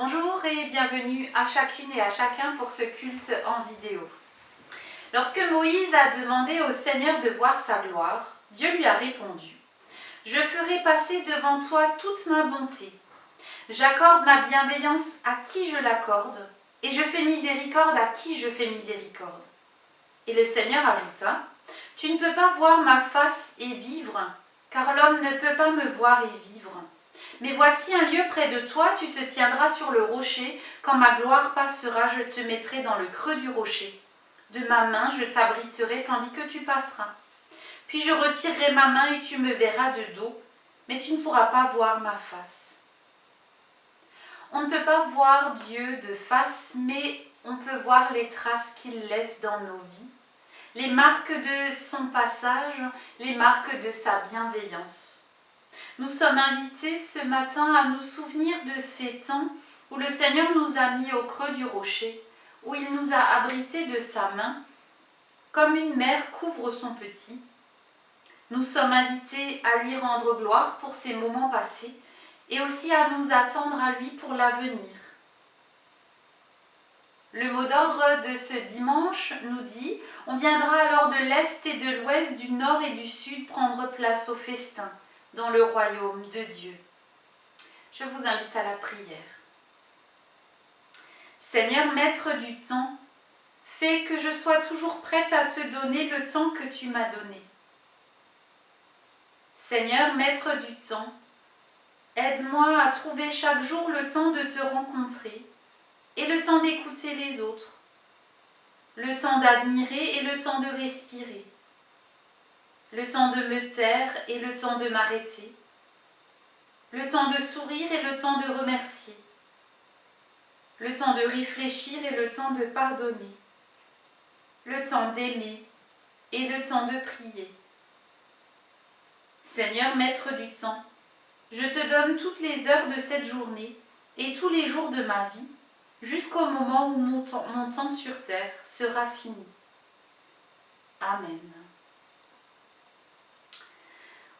Bonjour et bienvenue à chacune et à chacun pour ce culte en vidéo. Lorsque Moïse a demandé au Seigneur de voir sa gloire, Dieu lui a répondu « Je ferai passer devant toi toute ma bonté. J'accorde ma bienveillance à qui je l'accorde, et je fais miséricorde à qui je fais miséricorde. » Et le Seigneur ajouta « Tu ne peux pas voir ma face et vivre, car l'homme ne peut pas me voir et vivre. Mais voici un lieu près de toi, tu te tiendras sur le rocher, quand ma gloire passera, je te mettrai dans le creux du rocher. De ma main, je t'abriterai tandis que tu passeras. Puis je retirerai ma main et tu me verras de dos, mais tu ne pourras pas voir ma face. » On ne peut pas voir Dieu de face, mais on peut voir les traces qu'il laisse dans nos vies, les marques de son passage, les marques de sa bienveillance. Nous sommes invités ce matin à nous souvenir de ces temps où le Seigneur nous a mis au creux du rocher, où il nous a abrités de sa main, comme une mère couvre son petit. Nous sommes invités à lui rendre gloire pour ces moments passés et aussi à nous attendre à lui pour l'avenir. Le mot d'ordre de ce dimanche nous dit « On viendra alors de l'Est et de l'Ouest, du Nord et du Sud prendre place au festin dans le royaume de Dieu. » Je vous invite à la prière. Seigneur, Maître du temps, fais que je sois toujours prête à te donner le temps que tu m'as donné. Seigneur, Maître du temps, aide-moi à trouver chaque jour le temps de te rencontrer et le temps d'écouter les autres, le temps d'admirer et le temps de respirer, le temps de me taire et le temps de m'arrêter, le temps de sourire et le temps de remercier, le temps de réfléchir et le temps de pardonner, le temps d'aimer et le temps de prier. Seigneur, Maître du temps, je te donne toutes les heures de cette journée et tous les jours de ma vie, jusqu'au moment où mon temps sur terre sera fini. Amen.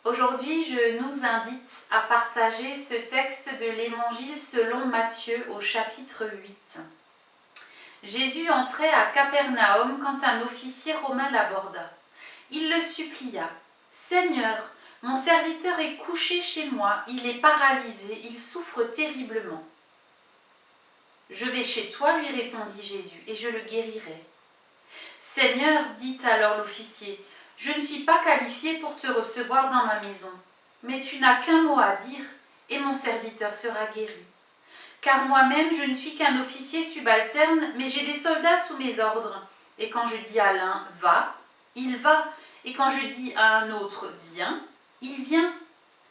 Aujourd'hui, je nous invite à partager ce texte de l'Évangile selon Matthieu au chapitre 8. Jésus entrait à Capernaum quand un officier romain l'aborda. Il le supplia. « Seigneur, mon serviteur est couché chez moi, il est paralysé, il souffre terriblement. »« Je vais chez toi, lui répondit Jésus, et je le guérirai. »« Seigneur, dit alors l'officier, je ne suis pas qualifié pour te recevoir dans ma maison, mais tu n'as qu'un mot à dire, et mon serviteur sera guéri. Car moi-même, je ne suis qu'un officier subalterne, mais j'ai des soldats sous mes ordres. Et quand je dis à l'un « va », il va, et quand je dis à un autre « viens », il vient.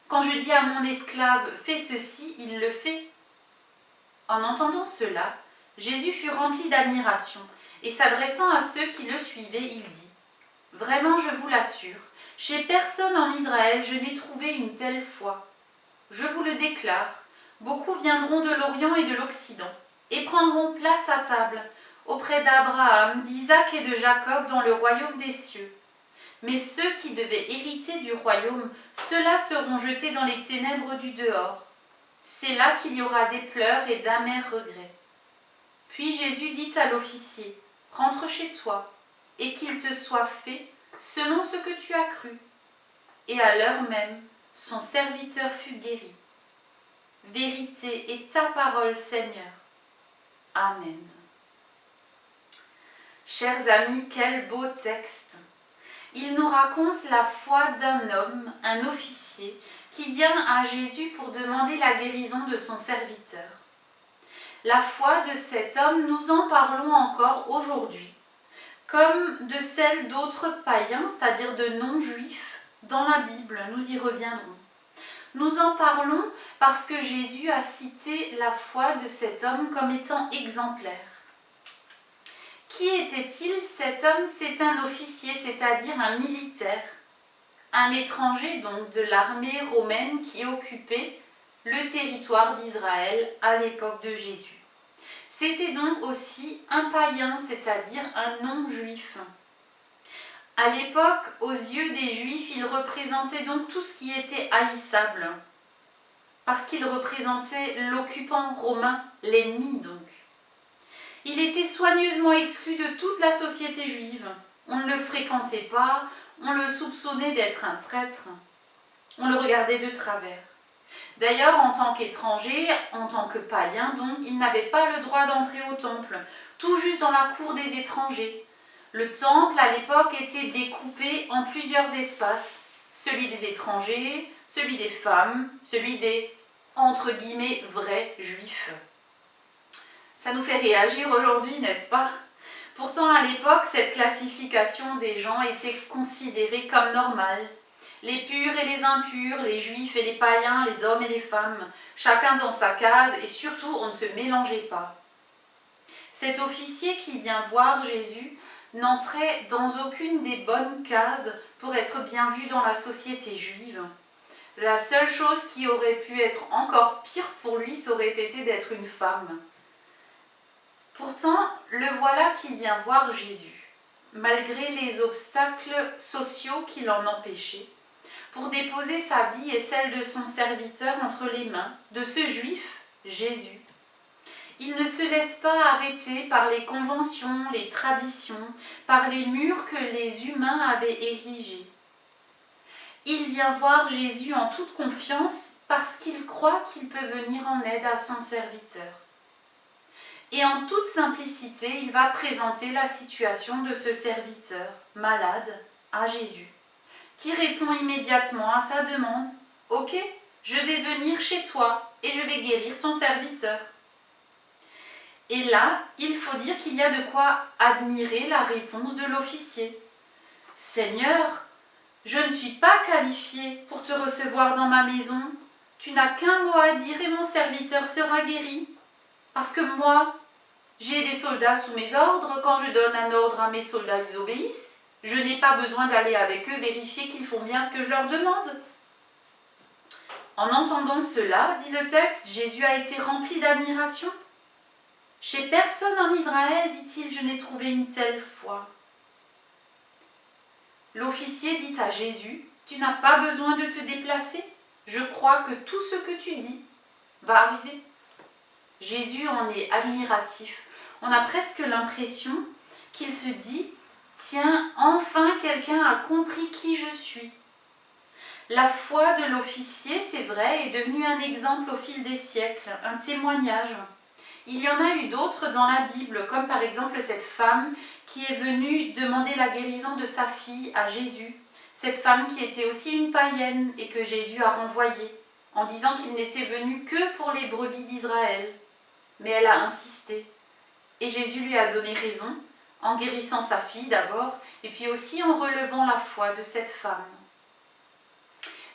Quand je dis à mon esclave « fais ceci », il le fait. » En entendant cela, Jésus fut rempli d'admiration, et s'adressant à ceux qui le suivaient, il dit « Vraiment, je vous l'assure, chez personne en Israël je n'ai trouvé une telle foi. Je vous le déclare, beaucoup viendront de l'Orient et de l'Occident, et prendront place à table, auprès d'Abraham, d'Isaac et de Jacob dans le royaume des cieux. Mais ceux qui devaient hériter du royaume, ceux-là seront jetés dans les ténèbres du dehors. C'est là qu'il y aura des pleurs et d'amers regrets. » Puis Jésus dit à l'officier, « Rentre chez toi, et qu'il te soit fait selon ce que tu as cru. » Et à l'heure même, son serviteur fut guéri. Vérité est ta parole, Seigneur. Amen. Chers amis, quel beau texte! Il nous raconte la foi d'un homme, un officier, qui vient à Jésus pour demander la guérison de son serviteur. La foi de cet homme, nous en parlons encore aujourd'hui, comme de celle d'autres païens, c'est-à-dire de non-juifs, dans la Bible, nous y reviendrons. Nous en parlons parce que Jésus a cité la foi de cet homme comme étant exemplaire. Qui était-il cet homme? C'est un officier, c'est-à-dire un militaire, un étranger donc de l'armée romaine qui occupait le territoire d'Israël à l'époque de Jésus. C'était donc aussi un païen, c'est-à-dire un non-juif. À l'époque, aux yeux des Juifs, il représentait donc tout ce qui était haïssable. parce qu'il représentait l'occupant romain, l'ennemi donc. Il était soigneusement exclu de toute la société juive. On ne le fréquentait pas, on le soupçonnait d'être un traître, on le regardait de travers. D'ailleurs, en tant qu'étranger, en tant que païen donc, il n'avait pas le droit d'entrer au temple, tout juste dans la cour des étrangers. Le temple, à l'époque, était découpé en plusieurs espaces. Celui des étrangers, celui des femmes, celui des, entre guillemets, vrais juifs. Ça nous fait réagir aujourd'hui, n'est-ce pas? Pourtant, à l'époque, cette classification des gens était considérée comme normale. Les purs et les impurs, les juifs et les païens, les hommes et les femmes, chacun dans sa case et surtout on ne se mélangeait pas. Cet officier qui vient voir Jésus n'entrait dans aucune des bonnes cases pour être bien vu dans la société juive. La seule chose qui aurait pu être encore pire pour lui, ça aurait été d'être une femme. Pourtant, le voilà qui vient voir Jésus, malgré les obstacles sociaux qui l'en empêchaient, pour déposer sa vie et celle de son serviteur entre les mains de ce juif, Jésus. Il ne se laisse pas arrêter par les conventions, les traditions, par les murs que les humains avaient érigés. Il vient voir Jésus en toute confiance parce qu'il croit qu'il peut venir en aide à son serviteur. Et en toute simplicité, il va présenter la situation de ce serviteur malade à Jésus, qui répond immédiatement à sa demande. « Ok, je vais venir chez toi et je vais guérir ton serviteur. » Et là, il faut dire qu'il y a de quoi admirer la réponse de l'officier. « Seigneur, je ne suis pas qualifié pour te recevoir dans ma maison. Tu n'as qu'un mot à dire et mon serviteur sera guéri. Parce que moi, j'ai des soldats sous mes ordres. Quand je donne un ordre à mes soldats, ils obéissent. Je n'ai pas besoin d'aller avec eux vérifier qu'ils font bien ce que je leur demande. » En entendant cela, dit le texte, Jésus a été rempli d'admiration. « Chez personne en Israël, dit-il, je n'ai trouvé une telle foi. » L'officier dit à Jésus, « Tu n'as pas besoin de te déplacer. Je crois que tout ce que tu dis va arriver. » Jésus en est admiratif. On a presque l'impression qu'il se dit « Tiens, enfin quelqu'un a compris qui je suis. » La foi de l'officier, c'est vrai, est devenue un exemple au fil des siècles, un témoignage. Il y en a eu d'autres dans la Bible, comme par exemple cette femme qui est venue demander la guérison de sa fille à Jésus. Cette femme qui était aussi une païenne et que Jésus a renvoyée, en disant qu'il n'était venu que pour les brebis d'Israël. Mais elle a insisté. Et Jésus lui a donné raison, en guérissant sa fille d'abord, et puis aussi en relevant la foi de cette femme.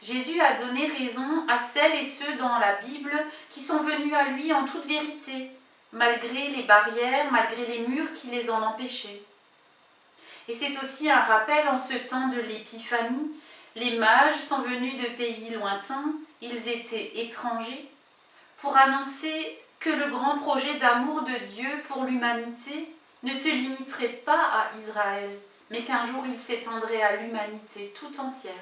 Jésus a donné raison à celles et ceux dans la Bible qui sont venus à lui en toute vérité, malgré les barrières, malgré les murs qui les en empêchaient. Et c'est aussi un rappel en ce temps de l'Épiphanie. Les mages sont venus de pays lointains, ils étaient étrangers, pour annoncer que le grand projet d'amour de Dieu pour l'humanité ne se limiterait pas à Israël, mais qu'un jour il s'étendrait à l'humanité tout entière.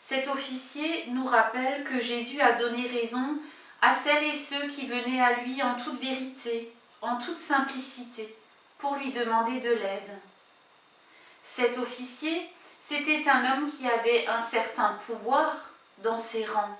Cet officier nous rappelle que Jésus a donné raison à celles et ceux qui venaient à lui en toute vérité, en toute simplicité, pour lui demander de l'aide. Cet officier, c'était un homme qui avait un certain pouvoir dans ses rangs.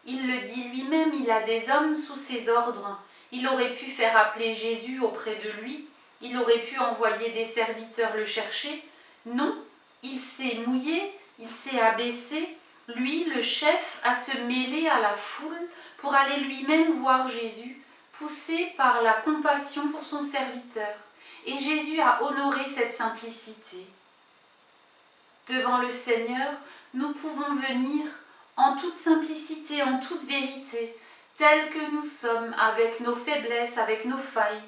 Il le dit lui-même, il a des hommes sous ses ordres. Il aurait pu faire appeler Jésus auprès de lui, il aurait pu envoyer des serviteurs le chercher. Non, il s'est mouillé, il s'est abaissé, lui, le chef, à se mêler à la foule pour aller lui-même voir Jésus, poussé par la compassion pour son serviteur. Et Jésus a honoré cette simplicité. Devant le Seigneur, nous pouvons venir en toute simplicité, en toute vérité, tels que nous sommes, avec nos faiblesses, avec nos failles.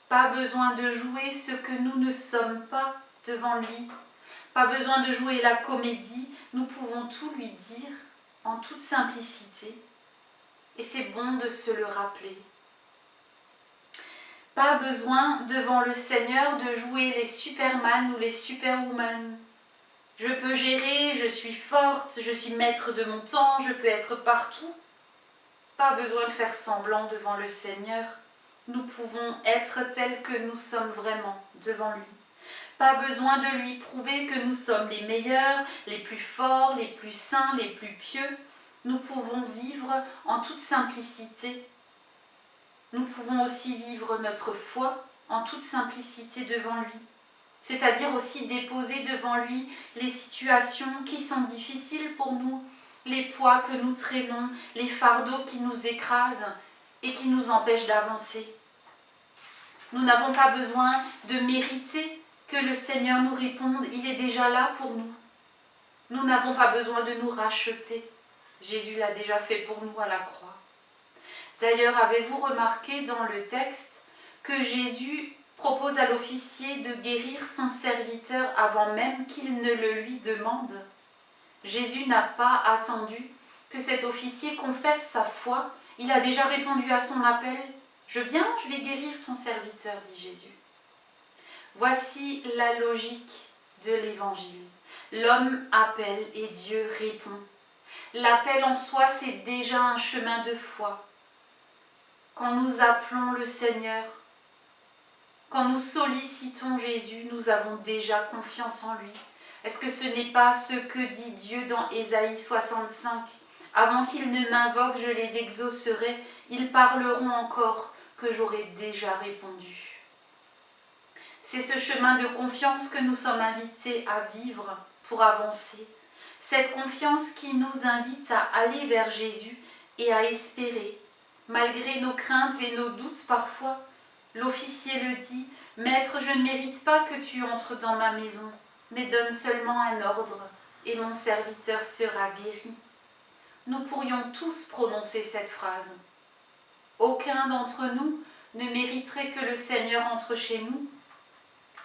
Pas besoin de jouer ce que nous ne sommes pas devant lui. Pas besoin de jouer la comédie, nous pouvons tout lui dire en toute simplicité. Et c'est bon de se le rappeler. Pas besoin devant le Seigneur de jouer les Superman ou les Superwoman. Je peux gérer, je suis forte, je suis maître de mon temps, je peux être partout. Pas besoin de faire semblant devant le Seigneur. Nous pouvons être tels que nous sommes vraiment devant lui. Pas besoin de lui prouver que nous sommes les meilleurs, les plus forts, les plus saints, les plus pieux. Nous pouvons vivre en toute simplicité. Nous pouvons aussi vivre notre foi en toute simplicité devant lui. C'est-à-dire aussi déposer devant lui les situations qui sont difficiles pour nous, les poids que nous traînons, les fardeaux qui nous écrasent et qui nous empêchent d'avancer. Nous n'avons pas besoin de mériter que le Seigneur nous réponde, il est déjà là pour nous. Nous n'avons pas besoin de nous racheter. Jésus l'a déjà fait pour nous à la croix. D'ailleurs, avez-vous remarqué dans le texte que Jésus propose à l'officier de guérir son serviteur avant même qu'il ne le lui demande? Jésus n'a pas attendu que cet officier confesse sa foi. Il a déjà répondu à son appel. « Je viens, je vais guérir ton serviteur », dit Jésus. Voici la logique de l'Évangile. L'homme appelle et Dieu répond. L'appel en soi, c'est déjà un chemin de foi. Quand nous appelons le Seigneur, quand nous sollicitons Jésus, nous avons déjà confiance en lui. Est-ce que ce n'est pas ce que dit Dieu dans Ésaïe 65 ? Avant qu'ils ne m'invoquent, je les exaucerai, ils parleront encore que j'aurai déjà répondu. C'est ce chemin de confiance que nous sommes invités à vivre pour avancer. Cette confiance qui nous invite à aller vers Jésus et à espérer. Malgré nos craintes et nos doutes parfois, l'officier le dit, « Maître, je ne mérite pas que tu entres dans ma maison, mais donne seulement un ordre, et mon serviteur sera guéri. » Nous pourrions tous prononcer cette phrase. Aucun d'entre nous ne mériterait que le Seigneur entre chez nous.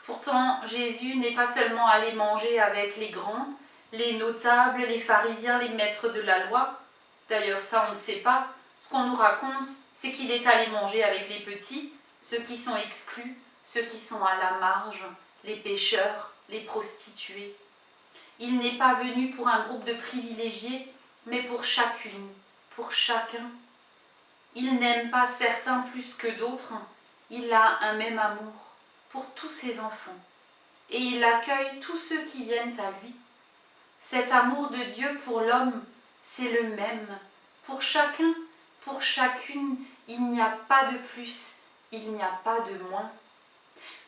Pourtant, Jésus n'est pas seulement allé manger avec les grands, les notables, les pharisiens, les maîtres de la loi. D'ailleurs, ça, on ne sait pas. Ce qu'on nous raconte, c'est qu'il est allé manger avec les petits, ceux qui sont exclus, ceux qui sont à la marge, les pécheurs, les prostituées. Il n'est pas venu pour un groupe de privilégiés, mais pour chacune, pour chacun. Il n'aime pas certains plus que d'autres, il a un même amour pour tous ses enfants, et il accueille tous ceux qui viennent à lui. Cet amour de Dieu pour l'homme, c'est le même. Pour chacun, pour chacune, il n'y a pas de plus, il n'y a pas de moins.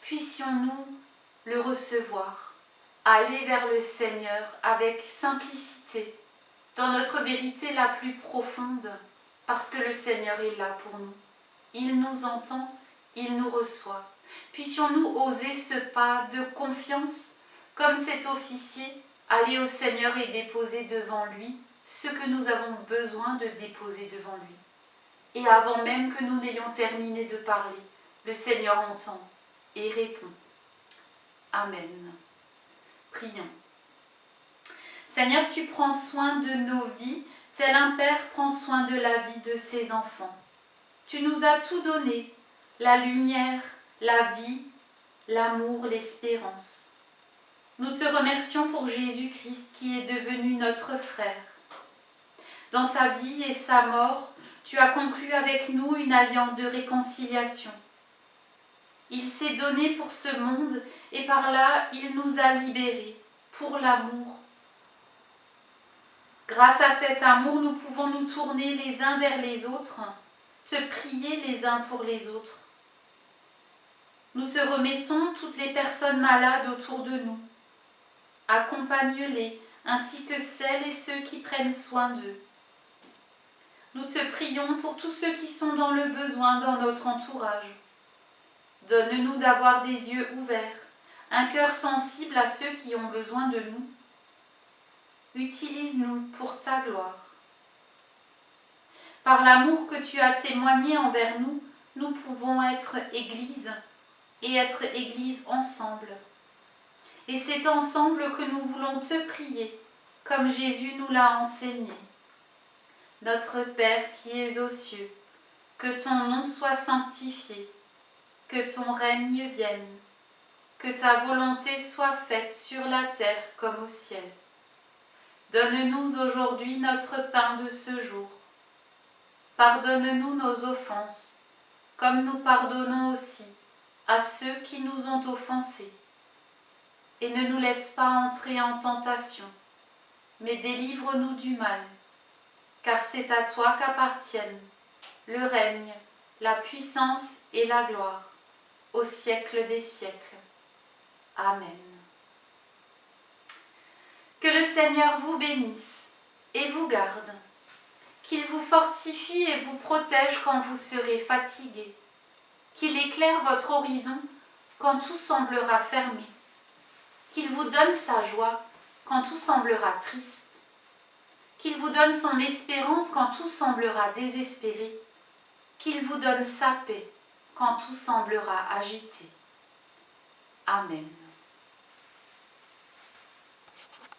Puissions-nous le recevoir, aller vers le Seigneur avec simplicité, dans notre vérité la plus profonde, parce que le Seigneur est là pour nous. Il nous entend, il nous reçoit. Puissions-nous oser ce pas de confiance, comme cet officier, aller au Seigneur et déposer devant lui ce que nous avons besoin de déposer devant lui. Et avant même que nous n'ayons terminé de parler, le Seigneur entend et répond. Amen. Prions. Seigneur, tu prends soin de nos vies, tel un père prend soin de la vie de ses enfants. Tu nous as tout donné, la lumière, la vie, l'amour, l'espérance. Nous te remercions pour Jésus-Christ qui est devenu notre frère. Dans sa vie et sa mort, tu as conclu avec nous une alliance de réconciliation. Il s'est donné pour ce monde et par là, il nous a libérés pour l'amour. Grâce à cet amour, nous pouvons nous tourner les uns vers les autres, te prier les uns pour les autres. Nous te remettons toutes les personnes malades autour de nous. Accompagne-les, ainsi que celles et ceux qui prennent soin d'eux. Nous te prions pour tous ceux qui sont dans le besoin dans notre entourage. Donne-nous d'avoir des yeux ouverts, un cœur sensible à ceux qui ont besoin de nous. Utilise-nous pour ta gloire. Par l'amour que tu as témoigné envers nous, nous pouvons être Église et être Église ensemble. Et c'est ensemble que nous voulons te prier, comme Jésus nous l'a enseigné. Notre Père qui es aux cieux, que ton nom soit sanctifié, que ton règne vienne, que ta volonté soit faite sur la terre comme au ciel. Donne-nous aujourd'hui notre pain de ce jour. Pardonne-nous nos offenses, comme nous pardonnons aussi à ceux qui nous ont offensés. Et ne nous laisse pas entrer en tentation, mais délivre-nous du mal, car c'est à toi qu'appartiennent le règne, la puissance et la gloire, au siècle des siècles. Amen. Que le Seigneur vous bénisse et vous garde, qu'il vous fortifie et vous protège quand vous serez fatigués, qu'il éclaire votre horizon quand tout semblera fermé, qu'il vous donne sa joie quand tout semblera triste, qu'il vous donne son espérance quand tout semblera désespéré, qu'il vous donne sa paix quand tout semblera agité. Amen.